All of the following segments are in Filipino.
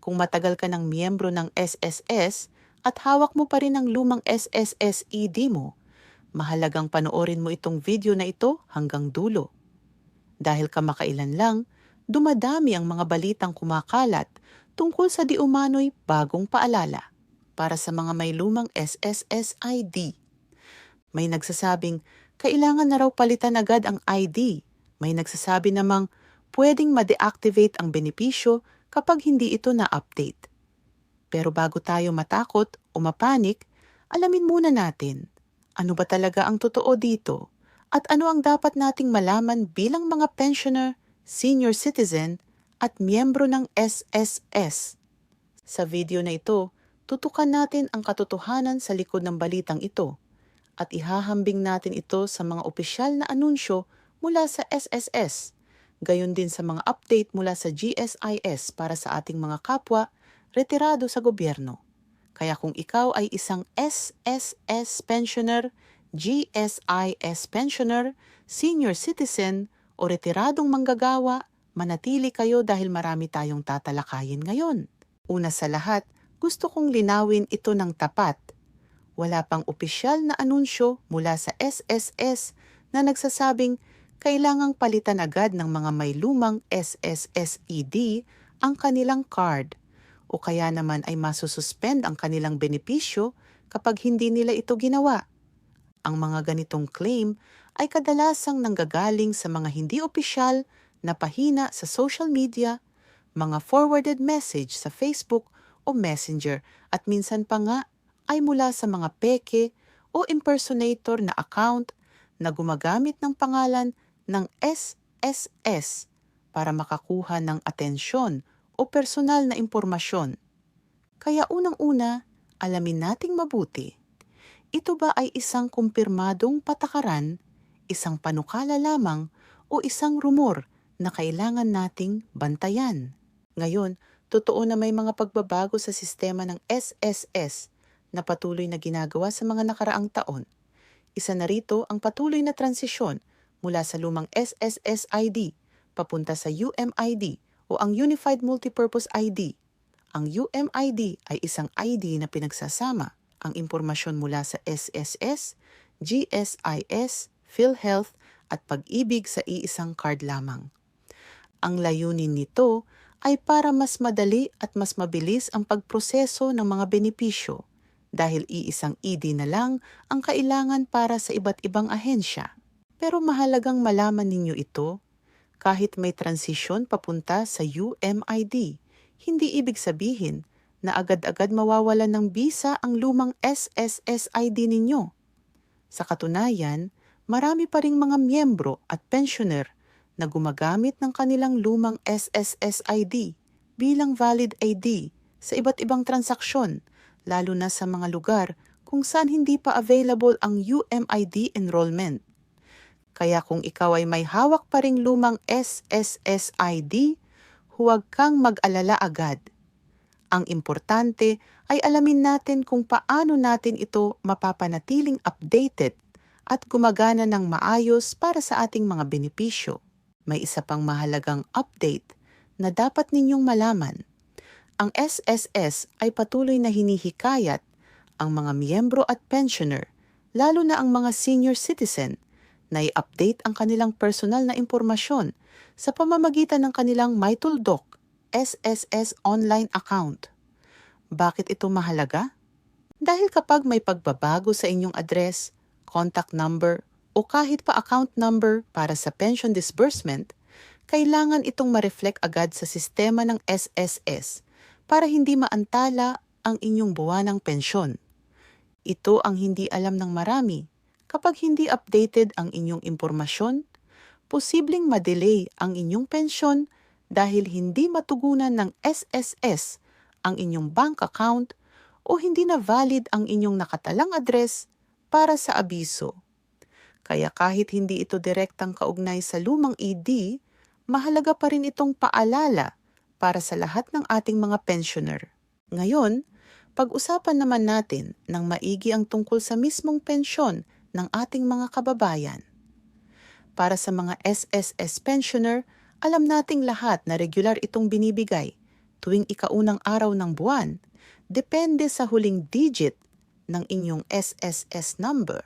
Kung matagal ka ng miyembro ng SSS at hawak mo pa rin ang lumang SSS ED mo, mahalagang panoorin mo itong video na ito hanggang dulo. Dahil kamakailan lang, dumadami ang mga balitang kumakalat tungkol sa di umano'y bagong paalala para sa mga may lumang SSS ID. May nagsasabing kailangan na raw palitan agad ang ID. May nagsasabi namang pwedeng ma-deactivate ang benepisyo kapag hindi ito na-update. Pero bago tayo matakot o mapanik, alamin muna natin, ano ba talaga ang totoo dito? At ano ang dapat nating malaman bilang mga pensioner, senior citizen, at miyembro ng SSS? Sa video na ito, tutukan natin ang katotohanan sa likod ng balitang ito at ihahambing natin ito sa mga opisyal na anunsyo mula sa SSS, gayon din sa mga update mula sa GSIS para sa ating mga kapwa retirado sa gobyerno. Kaya kung ikaw ay isang SSS pensioner, GSIS pensioner, senior citizen o retiradong manggagawa, manatili kayo dahil marami tayong tatalakayin ngayon. Una sa lahat, gusto kong linawin ito ng tapat. Wala pang opisyal na anunsyo mula sa SSS na nagsasabing kailangang palitan agad ng mga may lumang SSSED ang kanilang card o kaya naman ay masususpend ang kanilang benepisyo kapag hindi nila ito ginawa. Ang mga ganitong claim ay kadalasang nanggagaling sa mga hindi opisyal na pahina sa social media, mga forwarded message sa Facebook o Messenger at minsan pa nga ay mula sa mga peke o impersonator na account na gumagamit ng pangalan ng SSS para makakuha ng atensyon o personal na impormasyon. Kaya unang-una, alamin nating mabuti. Ito ba ay isang kumpirmadong patakaran, isang panukala lamang o isang rumor na kailangan nating bantayan? Ngayon, totoo na may mga pagbabago sa sistema ng SSS na patuloy na ginagawa sa mga nakaraang taon. Isa na rito ang patuloy na transisyon mula sa lumang SSS ID papunta sa UMID o ang Unified Multipurpose ID. Ang UMID ay isang ID na pinagsasama ang impormasyon mula sa SSS, GSIS, PhilHealth at Pag-ibig sa iisang card lamang. Ang layunin nito ay para mas madali at mas mabilis ang pagproseso ng mga benepisyo dahil iisang ID na lang ang kailangan para sa iba't ibang ahensya. Pero mahalagang malaman ninyo ito, kahit may transisyon papunta sa UMID, hindi ibig sabihin na agad-agad mawawalan ng bisa ang lumang SSS ID ninyo. Sa katunayan, marami pa ring mga miyembro at pensioner na gumagamit ng kanilang lumang SSS ID bilang valid ID sa iba't ibang transaksyon, lalo na sa mga lugar kung saan hindi pa available ang UMID enrollment. Kaya kung ikaw ay may hawak pa ring lumang SSS ID, huwag kang mag-alala agad. Ang importante ay alamin natin kung paano natin ito mapapanatiling updated at gumagana ng maayos para sa ating mga benepisyo. May isa pang mahalagang update na dapat ninyong malaman. Ang SSS ay patuloy na hinihikayat ang mga miyembro at pensioner, lalo na ang mga senior citizen, na i-update ang kanilang personal na impormasyon sa pamamagitan ng kanilang MyTulDoc SSS online account. Bakit ito mahalaga? Dahil kapag may pagbabago sa inyong address, contact number, o kahit pa account number para sa pension disbursement, kailangan itong ma-reflect agad sa sistema ng SSS para hindi maantala ang inyong buwanang pensyon. Ito ang hindi alam ng marami. Kapag hindi updated ang inyong impormasyon, posibleng ma-delay ang inyong pensyon dahil hindi matugunan ng SSS ang inyong bank account o hindi na valid ang inyong nakatalang address para sa abiso. Kaya kahit hindi ito direktang kaugnay sa lumang ED, mahalaga pa rin itong paalala para sa lahat ng ating mga pensioner. Ngayon, pag-usapan naman natin ng maigi ang tungkol sa mismong pensyon ng ating mga kababayan. Para sa mga SSS pensioner, alam nating lahat na regular itong binibigay, tuwing ikaunang araw ng buwan, depende sa huling digit ng inyong SSS number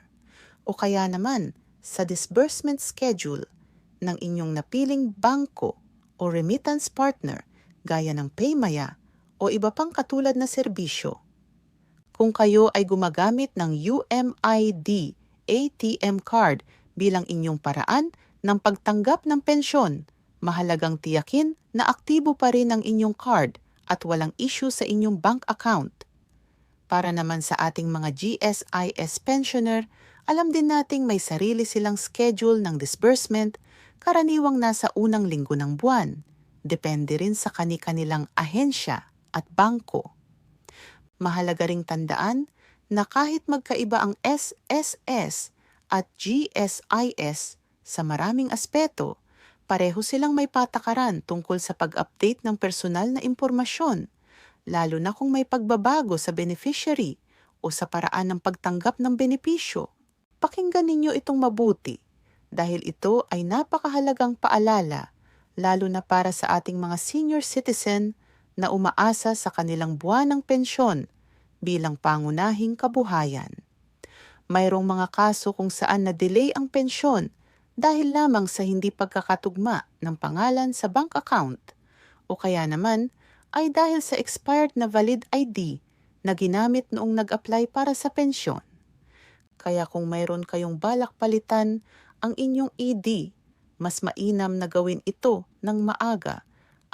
o kaya naman sa disbursement schedule ng inyong napiling bangko o remittance partner gaya ng Paymaya o iba pang katulad na serbisyo. Kung kayo ay gumagamit ng UMID ATM card bilang inyong paraan ng pagtanggap ng pensyon, mahalagang tiyakin na aktibo pa rin ang inyong card at walang issue sa inyong bank account. Para naman sa ating mga GSIS pensioner, alam din nating may sarili silang schedule ng disbursement, karaniwang nasa unang linggo ng buwan. Depende rin sa kani-kanilang ahensya at bangko. Mahalaga ring tandaan na kahit magkaiba ang SSS at GSIS sa maraming aspeto, pareho silang may patakaran tungkol sa pag-update ng personal na impormasyon, lalo na kung may pagbabago sa beneficiary o sa paraan ng pagtanggap ng benepisyo. Pakinggan ninyo itong mabuti dahil ito ay napakahalagang paalala, lalo na para sa ating mga senior citizen na umaasa sa kanilang buwanang pensyon bilang pangunahing kabuhayan. Mayroong mga kaso kung saan na-delay ang pensyon dahil lamang sa hindi pagkakatugma ng pangalan sa bank account o kaya naman ay dahil sa expired na valid ID na ginamit noong nag-apply para sa pensyon. Kaya kung mayroon kayong balak palitan ang inyong ED, mas mainam na gawin ito ng maaga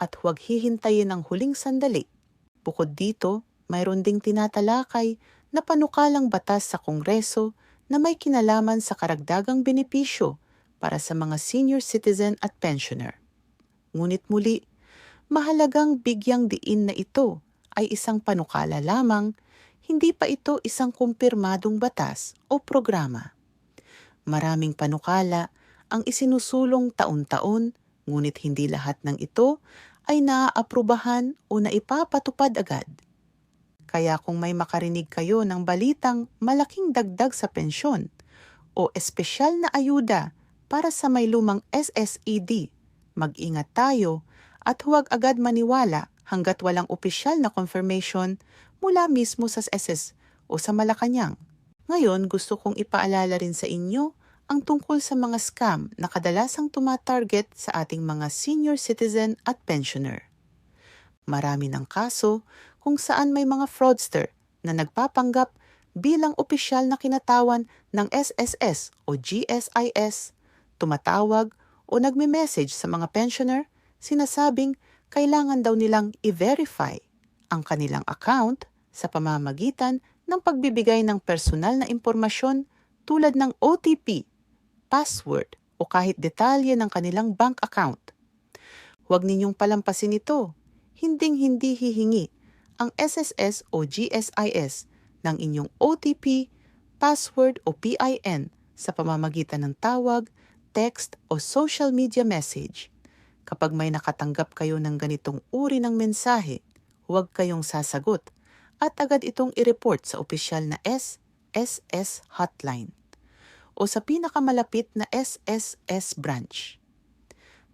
at huwag hihintayin ang huling sandali. Bukod dito, mayroon ding tinatalakay na panukalang batas sa Kongreso na may kinalaman sa karagdagang benepisyo para sa mga senior citizen at pensioner. Ngunit muli, mahalagang bigyang diin na ito ay isang panukala lamang, hindi pa ito isang kumpirmadong batas o programa. Maraming panukala ang isinusulong taon-taon, ngunit hindi lahat ng ito ay naaaprubahan o naipapatupad agad. Kaya kung may makarinig kayo ng balitang malaking dagdag sa pensyon o espesyal na ayuda para sa may lumang SSED, mag-ingat tayo at huwag agad maniwala hanggat walang opisyal na confirmation mula mismo sa SS o sa Malacanang. Ngayon, gusto kong ipaalala rin sa inyo ang tungkol sa mga scam na kadalasang tumatarget sa ating mga senior citizen at pensioner. Marami ng kaso kung saan may mga fraudster na nagpapanggap bilang opisyal na kinatawan ng SSS o GSIS, tumatawag o nagme-message sa mga pensioner, sinasabing kailangan daw nilang i-verify ang kanilang account sa pamamagitan ng pagbibigay ng personal na impormasyon tulad ng OTP, password o kahit detalye ng kanilang bank account. Huwag ninyong palampasin ito. Hinding-hindi hihingi ang SSS o GSIS ng inyong OTP, password o PIN sa pamamagitan ng tawag, text o social media message. Kapag may nakatanggap kayo ng ganitong uri ng mensahe, huwag kayong sasagot at agad itong i-report sa opisyal na SSS hotline o sa pinakamalapit na SSS branch.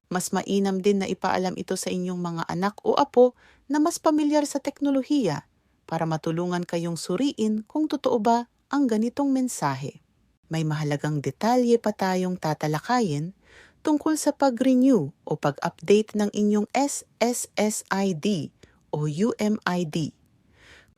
Mas mainam din na ipaalam ito sa inyong mga anak o apo na mas pamilyar sa teknolohiya para matulungan kayong suriin kung totoo ba ang ganitong mensahe. May mahalagang detalye pa tayong tatalakayin tungkol sa pag-renew o pag-update ng inyong SSSID o UMID.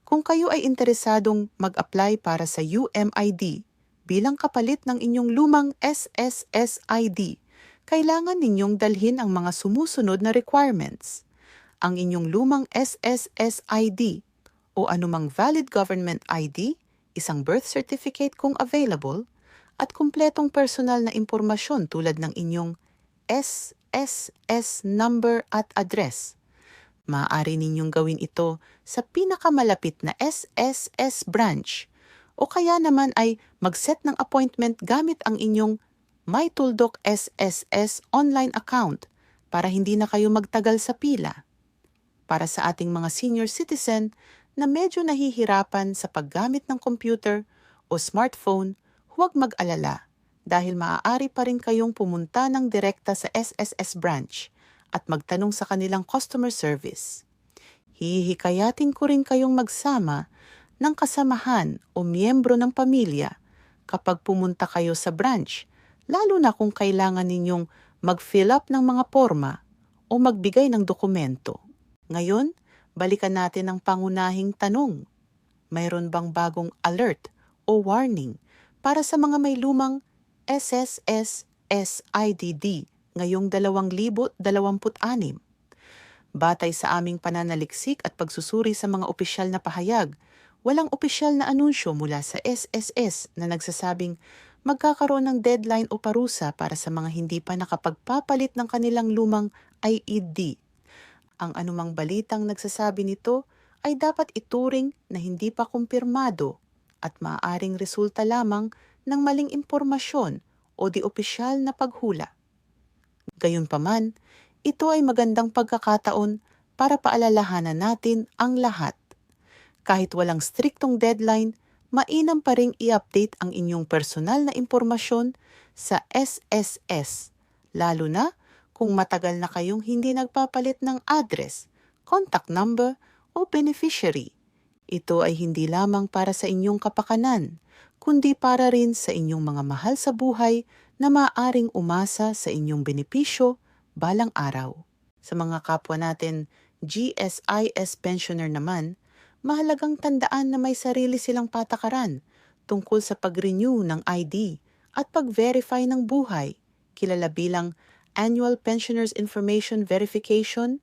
Kung kayo ay interesadong mag-apply para sa UMID bilang kapalit ng inyong lumang SSSID, kailangan ninyong dalhin ang mga sumusunod na requirements. Ang inyong lumang SSSID o anumang valid government ID, isang birth certificate kung available, at kumpletong personal na impormasyon tulad ng inyong SSS number at address. Maaari ninyong gawin ito sa pinakamalapit na SSS branch o kaya naman ay mag-set ng appointment gamit ang inyong MyTuldok SSS online account para hindi na kayo magtagal sa pila. Para sa ating mga senior citizen na medyo nahihirapan sa paggamit ng computer o smartphone, huwag mag-alala dahil maaari pa rin kayong pumunta ng direkta sa SSS branch at magtanong sa kanilang customer service. hihikayatin ko rin kayong magsama ng kasamahan o miyembro ng pamilya kapag pumunta kayo sa branch, lalo na kung kailangan ninyong mag-fill up ng mga forma o magbigay ng dokumento. Ngayon, balikan natin ang pangunahing tanong. Mayroon bang bagong alert o warning para sa mga may lumang SSS SIDD ngayong 2026? Batay sa aming pananaliksik at pagsusuri sa mga opisyal na pahayag, walang opisyal na anunsyo mula sa SSS na nagsasabing magkakaroon ng deadline o parusa para sa mga hindi pa nakapagpapalit ng kanilang lumang IED. Ang anumang balitang nagsasabi nito ay dapat ituring na hindi pa kumpirmado at maaaring resulta lamang ng maling impormasyon o di opisyal na paghula. Gayunpaman, ito ay magandang pagkakataon para paalalahanan natin ang lahat. Kahit walang striktong deadline, mainam pa ring i-update ang inyong personal na impormasyon sa SSS, lalo na kung matagal na kayong hindi nagpapalit ng address, contact number o beneficiary. Ito ay hindi lamang para sa inyong kapakanan, kundi para rin sa inyong mga mahal sa buhay na maaaring umasa sa inyong benepisyo balang araw. Sa mga kapwa natin GSIS pensioner naman, mahalagang tandaan na may sarili silang patakaran tungkol sa pag-renew ng ID at pag-verify ng buhay, kilala bilang Annual Pensioners Information Verification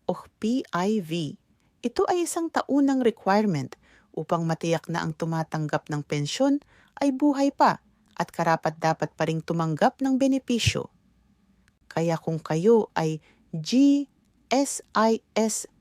o PIV. Ito ay isang taunang requirement upang matiyak na ang tumatanggap ng pensyon ay buhay pa at karapat-dapat pa ring tumanggap ng benepisyo. Kaya kung kayo ay GSIS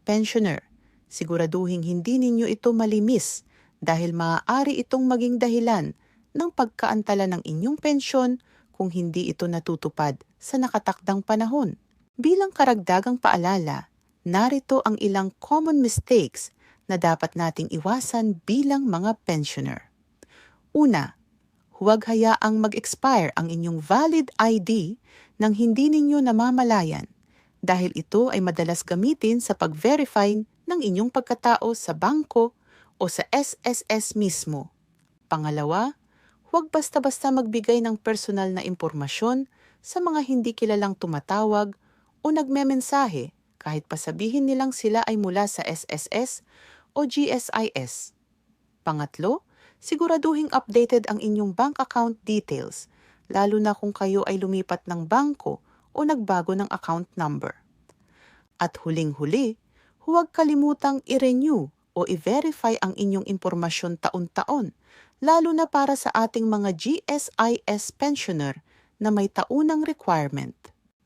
pensioner, siguraduhin hindi ninyo ito malimis dahil maaari itong maging dahilan ng pagkaantala ng inyong pensyon kung hindi ito natutupad sa nakatakdang panahon. Bilang karagdagang paalala, narito ang ilang common mistakes na dapat nating iwasan bilang mga pensioner. Una, huwag hayaang mag-expire ang inyong valid ID nang hindi ninyo namamalayan dahil ito ay madalas gamitin sa pag-verify ng inyong pagkatao sa bangko o sa SSS mismo. Pangalawa, huwag basta-basta magbigay ng personal na impormasyon sa mga hindi kilalang tumatawag o nagmemensahe kahit pa sabihin nilang sila ay mula sa SSS o GSIS. Pangatlo, siguraduhing updated ang inyong bank account details, lalo na kung kayo ay lumipat ng bangko o nagbago ng account number. At huling-huli, huwag kalimutang i-renew o i-verify ang inyong impormasyon taon-taon, lalo na para sa ating mga GSIS pensioner na may taunang requirement.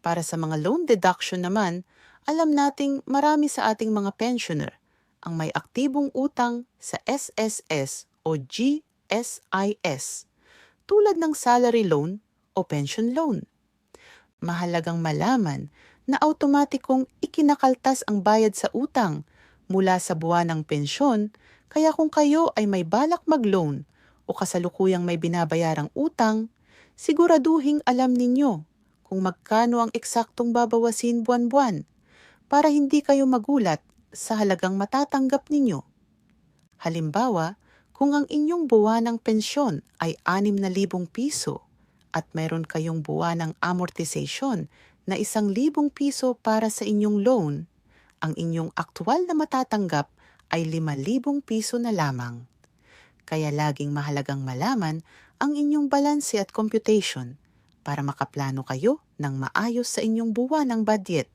Para sa mga loan deduction naman, alam nating marami sa ating mga pensioner ang may aktibong utang sa SSS o GSIS, tulad ng salary loan o pension loan. Mahalagang malaman na automatikong ikinakaltas ang bayad sa utang mula sa buwanang pensyon, kaya kung kayo ay may balak mag-loan o kasalukuyang may binabayarang utang, siguraduhing alam ninyo kung magkano ang eksaktong babawasin buwan-buwan para hindi kayo magulat sa halagang matatanggap ninyo. Halimbawa, kung ang inyong buwanang pensyon ay 6,000 piso at mayroon kayong buwanang amortization na 1,000 piso para sa inyong loan, ang inyong aktwal na matatanggap ay 5,000 piso na lamang. Kaya laging mahalagang malaman ang inyong balanse at computation para makaplano kayo ng maayos sa inyong buwanang budget.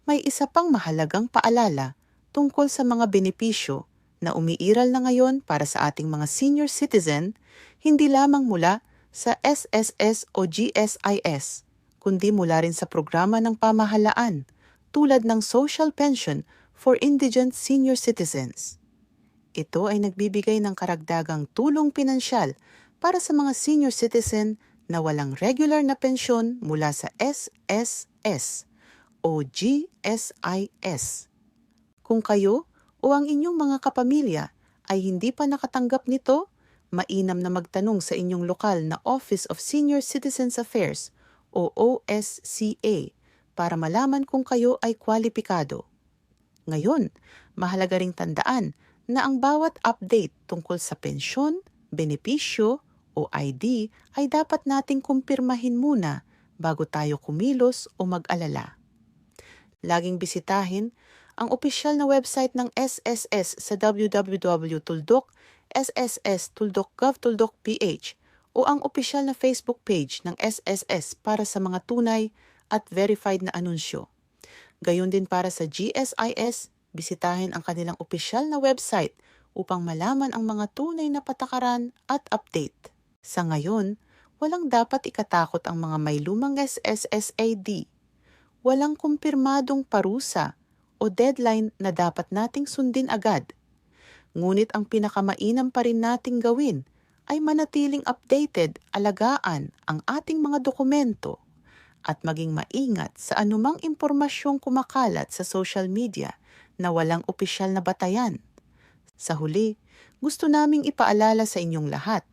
May isa pang mahalagang paalala tungkol sa mga benepisyo na umiiral na ngayon para sa ating mga senior citizen, hindi lamang mula sa SSS o GSIS, kundi mula rin sa programa ng pamahalaan tulad ng Social Pension for Indigent Senior Citizens. Ito ay nagbibigay ng karagdagang tulong pinansyal para sa mga senior citizen na walang regular na pensyon mula sa SSS o GSIS. Kung kayo o ang inyong mga kapamilya ay hindi pa nakatanggap nito, mainam na magtanong sa inyong lokal na Office of Senior Citizens Affairs o OSCA para malaman kung kayo ay kwalipikado. Ngayon, Mahalaga ring tandaan na ang bawat update tungkol sa pensyon, benepisyo o ID ay dapat nating kumpirmahin muna bago tayo kumilos o mag-alala. Laging bisitahin ang opisyal na website ng SSS sa www.sss.gov.ph o ang opisyal na Facebook page ng SSS para sa mga tunay at verified na anunsyo. Gayon din para sa GSIS, bisitahin ang kanilang opisyal na website upang malaman ang mga tunay na patakaran at update. Sa ngayon, walang dapat ikatakot ang mga may lumang SSSAD. Walang kumpirmadong parusa o deadline na dapat nating sundin agad. Ngunit ang pinakamainam pa rin nating gawin ay manatiling updated, alagaan ang ating mga dokumento at maging maingat sa anumang impormasyong kumakalat sa social media na walang opisyal na batayan. Sa huli, gusto naming ipaalala sa inyong lahat.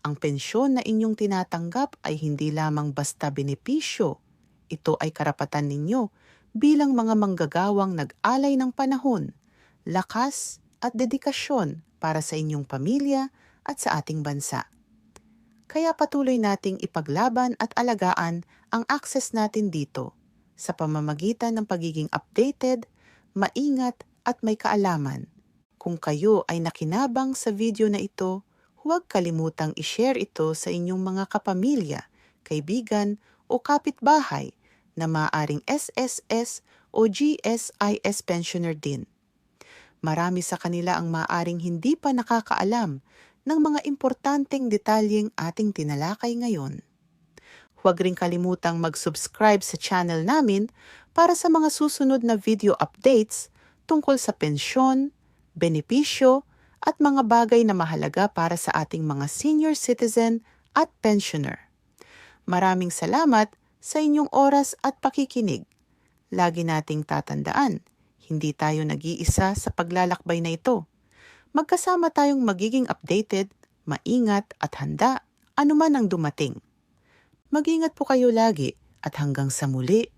Ang pensyon na inyong tinatanggap ay hindi lamang basta benepisyo. Ito ay karapatan ninyo bilang mga manggagawang nag-alay ng panahon, lakas at dedikasyon para sa inyong pamilya at sa ating bansa. Kaya patuloy nating ipaglaban at alagaan ang access natin dito sa pamamagitan ng pagiging updated, maingat at may kaalaman. Kung kayo ay nakinabang sa video na ito, huwag kalimutang i-share ito sa inyong mga kapamilya, kaibigan o kapitbahay na maaaring SSS o GSIS pensioner din. Marami sa kanila ang maaaring hindi pa nakakaalam ng mga importanteng detalyeng ating tinalakay ngayon. Huwag ring kalimutang mag-subscribe sa channel namin para sa mga susunod na video updates tungkol sa pensyon, benepisyo, at mga bagay na mahalaga para sa ating mga senior citizen at pensioner. Maraming salamat sa inyong oras at pakikinig. Lagi nating tatandaan, hindi tayo nag-iisa sa paglalakbay na ito. Magkasama tayong magiging updated, maingat at handa anuman ang dumating. Mag-ingat po kayo lagi at hanggang sa muli,